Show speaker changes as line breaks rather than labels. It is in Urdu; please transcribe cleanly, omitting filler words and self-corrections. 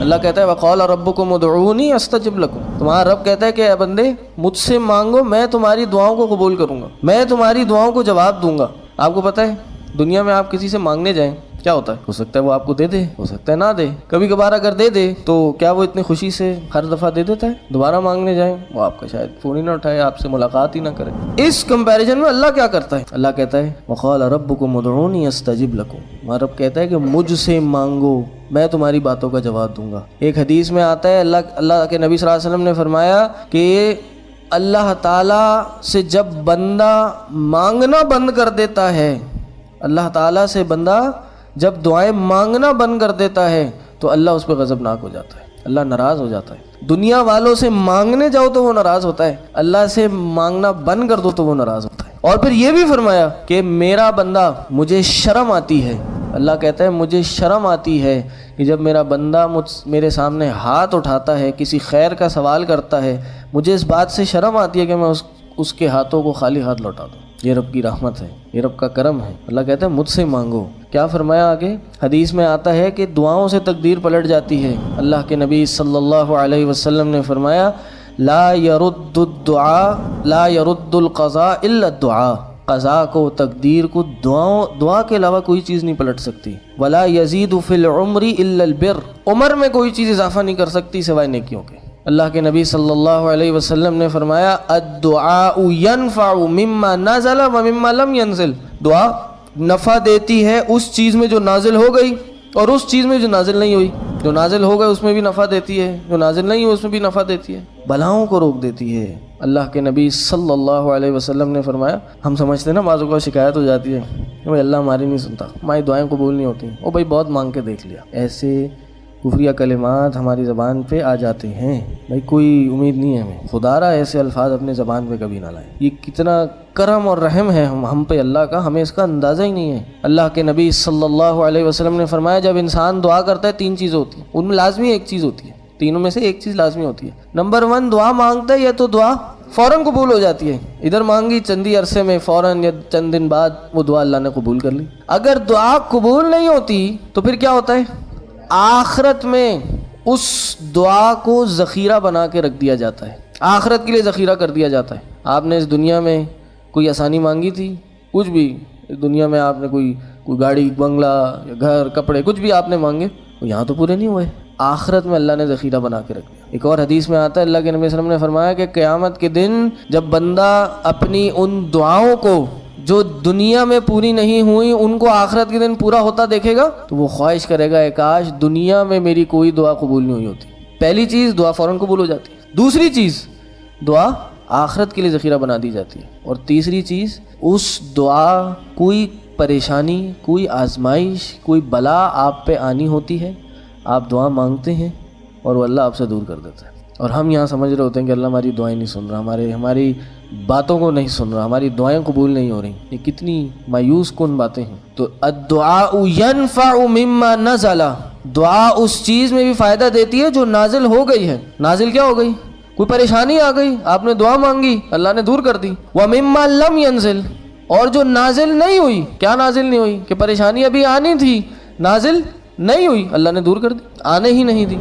اللہ کہتا ہے وقال ربکم ادعونی استجب لکم، تمہارا رب کہتا ہے کہ اے بندے مجھ سے مانگو، میں تمہاری دعاؤں کو قبول کروں گا، میں تمہاری دعاؤں کو جواب دوں گا۔ آپ کو پتہ ہے دنیا میں آپ کسی سے مانگنے جائیں کیا ہوتا ہے، ہو سکتا ہے وہ آپ کو دے دے، ہو سکتا ہے نہ دے، کبھی کبھار اگر دے دے تو کیا وہ اتنی خوشی سے ہر دفعہ دے دیتا ہے؟ دوبارہ مانگنے جائیں وہ آپ کا شاید فون ہی نہ اٹھائے، آپ سے ملاقات ہی نہ کرے۔ اس کمپیریزن میں اللہ کیا کرتا ہے؟ اللہ کہتا ہے وقال ربکم ادعونی استجب لکم، ہمارا رب کہتا ہے کہ مجھ سے مانگو، میں تمہاری باتوں کا جواب دوں گا۔ ایک حدیث میں آتا ہے اللہ کے نبی صلی اللہ علیہ وسلم نے فرمایا کہ اللہ تعالیٰ سے جب بندہ مانگنا بند کر دیتا ہے، اللہ تعالیٰ سے بندہ جب دعائیں مانگنا بند کر دیتا ہے تو اللہ اس پہ غضبناک ہو جاتا ہے، اللہ ناراض ہو جاتا ہے۔ دنیا والوں سے مانگنے جاؤ تو وہ ناراض ہوتا ہے، اللہ سے مانگنا بند کر دو تو وہ ناراض ہوتا ہے۔ اور پھر یہ بھی فرمایا کہ میرا بندہ، مجھے شرم آتی ہے، اللہ کہتا ہے مجھے شرم آتی ہے کہ جب میرا بندہ میرے سامنے ہاتھ اٹھاتا ہے، کسی خیر کا سوال کرتا ہے، مجھے اس بات سے شرم آتی ہے کہ میں اس کے ہاتھوں کو خالی ہاتھ لوٹا دوں۔ یہ رب کی رحمت ہے، یہ رب کا کرم ہے۔ اللہ کہتا ہے مجھ سے مانگو۔ کیا فرمایا آگے؟ حدیث میں آتا ہے کہ دعاؤں سے تقدیر پلٹ جاتی ہے۔ اللہ کے نبی صلی اللہ علیہ وسلم نے فرمایا لا يرد القضاء الا الدعاء، قضاء کو، تقدیر کو دعا کے علاوہ کوئی چیز نہیں پلٹ سکتی۔ ولا يزيد في العمر الا البر، عمر میں کوئی چیز اضافہ نہیں کر سکتی سوائے نیکیوں کے۔ اللہ کے نبی صلی اللہ علیہ وسلم نے فرمایا الدعاء ينفع مما نزل ومما لم ينزل، دعا نفع دیتی ہے اس چیز میں جو نازل ہو گئی اور اس چیز میں جو نازل نہیں ہوئی۔ جو نازل ہو گئے اس میں بھی نفع دیتی ہے، جو نازل نہیں ہوئی اس میں بھی نفع دیتی ہے، بلاؤں کو روک دیتی ہے۔ اللہ کے نبی صلی اللہ علیہ وسلم نے فرمایا، ہم سمجھتے ہیں نا بعضوں کو شکایت ہو جاتی ہے کہ بھائی اللہ ہماری نہیں سنتا، ہماری دعائیں قبول نہیں ہوتی، او بھائی بہت مانگ کے دیکھ لیا۔ ایسے کفریہ کلمات ہماری زبان پہ آ جاتے ہیں، بھائی کوئی امید نہیں ہے ہمیں، خدا را ایسے الفاظ اپنے زبان پہ کبھی نہ لائیں۔ یہ کتنا کرم اور رحم ہے ہم پہ اللہ کا، ہمیں اس کا اندازہ ہی نہیں ہے۔ اللہ کے نبی صلی اللہ علیہ وسلم نے فرمایا جب انسان دعا کرتا ہے تین چیز ہوتی ہیں، ان میں لازمی ایک چیز ہوتی ہے، تینوں میں سے ایک چیز لازمی ہوتی ہے۔ نمبر 1، دعا مانگتا ہے یا تو دعا فوراً قبول ہو جاتی ہے، ادھر مانگی چندی عرصے میں فوراً یا چند دن بعد وہ دعا اللہ نے قبول کر لی۔ اگر دعا قبول نہیں ہوتی تو پھر کیا ہوتا ہے؟ آخرت میں اس دعا کو ذخیرہ بنا کے رکھ دیا جاتا ہے، آخرت کے لیے ذخیرہ کر دیا جاتا ہے۔ آپ نے اس دنیا میں کوئی آسانی مانگی تھی، کچھ بھی اس دنیا میں آپ نے کوئی گاڑی، بنگلہ یا گھر، کپڑے، کچھ بھی آپ نے مانگے، وہ یہاں تو پورے نہیں ہوئے، آخرت میں اللہ نے ذخیرہ بنا کے رکھ دیا۔ ایک اور حدیث میں آتا ہے اللہ کے نبی صلی اللہ علیہ وسلم نے فرمایا کہ قیامت کے دن جب بندہ اپنی ان دعاؤں کو جو دنیا میں پوری نہیں ہوئی ان کو آخرت کے دن پورا ہوتا دیکھے گا تو وہ خواہش کرے گا کاش دنیا میں میری کوئی دعا قبول نہیں ہوئی ہوتی۔ پہلی چیز دعا فوراً قبول ہو جاتی ہے، دوسری چیز دعا آخرت کے لیے ذخیرہ بنا دی جاتی ہے، اور تیسری چیز اس دعا کوئی پریشانی، کوئی آزمائش، کوئی بلا آپ پہ آنی ہوتی ہے، آپ دعا مانگتے ہیں اور وہ اللہ آپ سے دور کر دیتا ہے، اور ہم یہاں سمجھ رہے ہوتے ہیں کہ اللہ ہماری دعائیں نہیں سن رہا، ہماری باتوں کو نہیں سن رہا، ہماری دعائیں قبول نہیں ہو رہی۔ یہ کتنی مایوس کن باتیں ہیں۔ تو الدعاء ينفع مما نزل، دعا اس چیز میں بھی فائدہ دیتی ہے جو نازل ہو گئی ہے۔ نازل کیا ہو گئی؟ کوئی پریشانی آ گئی، آپ نے دعا مانگی، اللہ نے دور کر دی۔ ومما لم ينزل، اور جو نازل نہیں ہوئی، کیا نازل نہیں ہوئی؟ کہ پریشانی ابھی آنی تھی، نازل نہیں ہوئی، اللہ نے دور کر دی، آنے ہی نہیں دی۔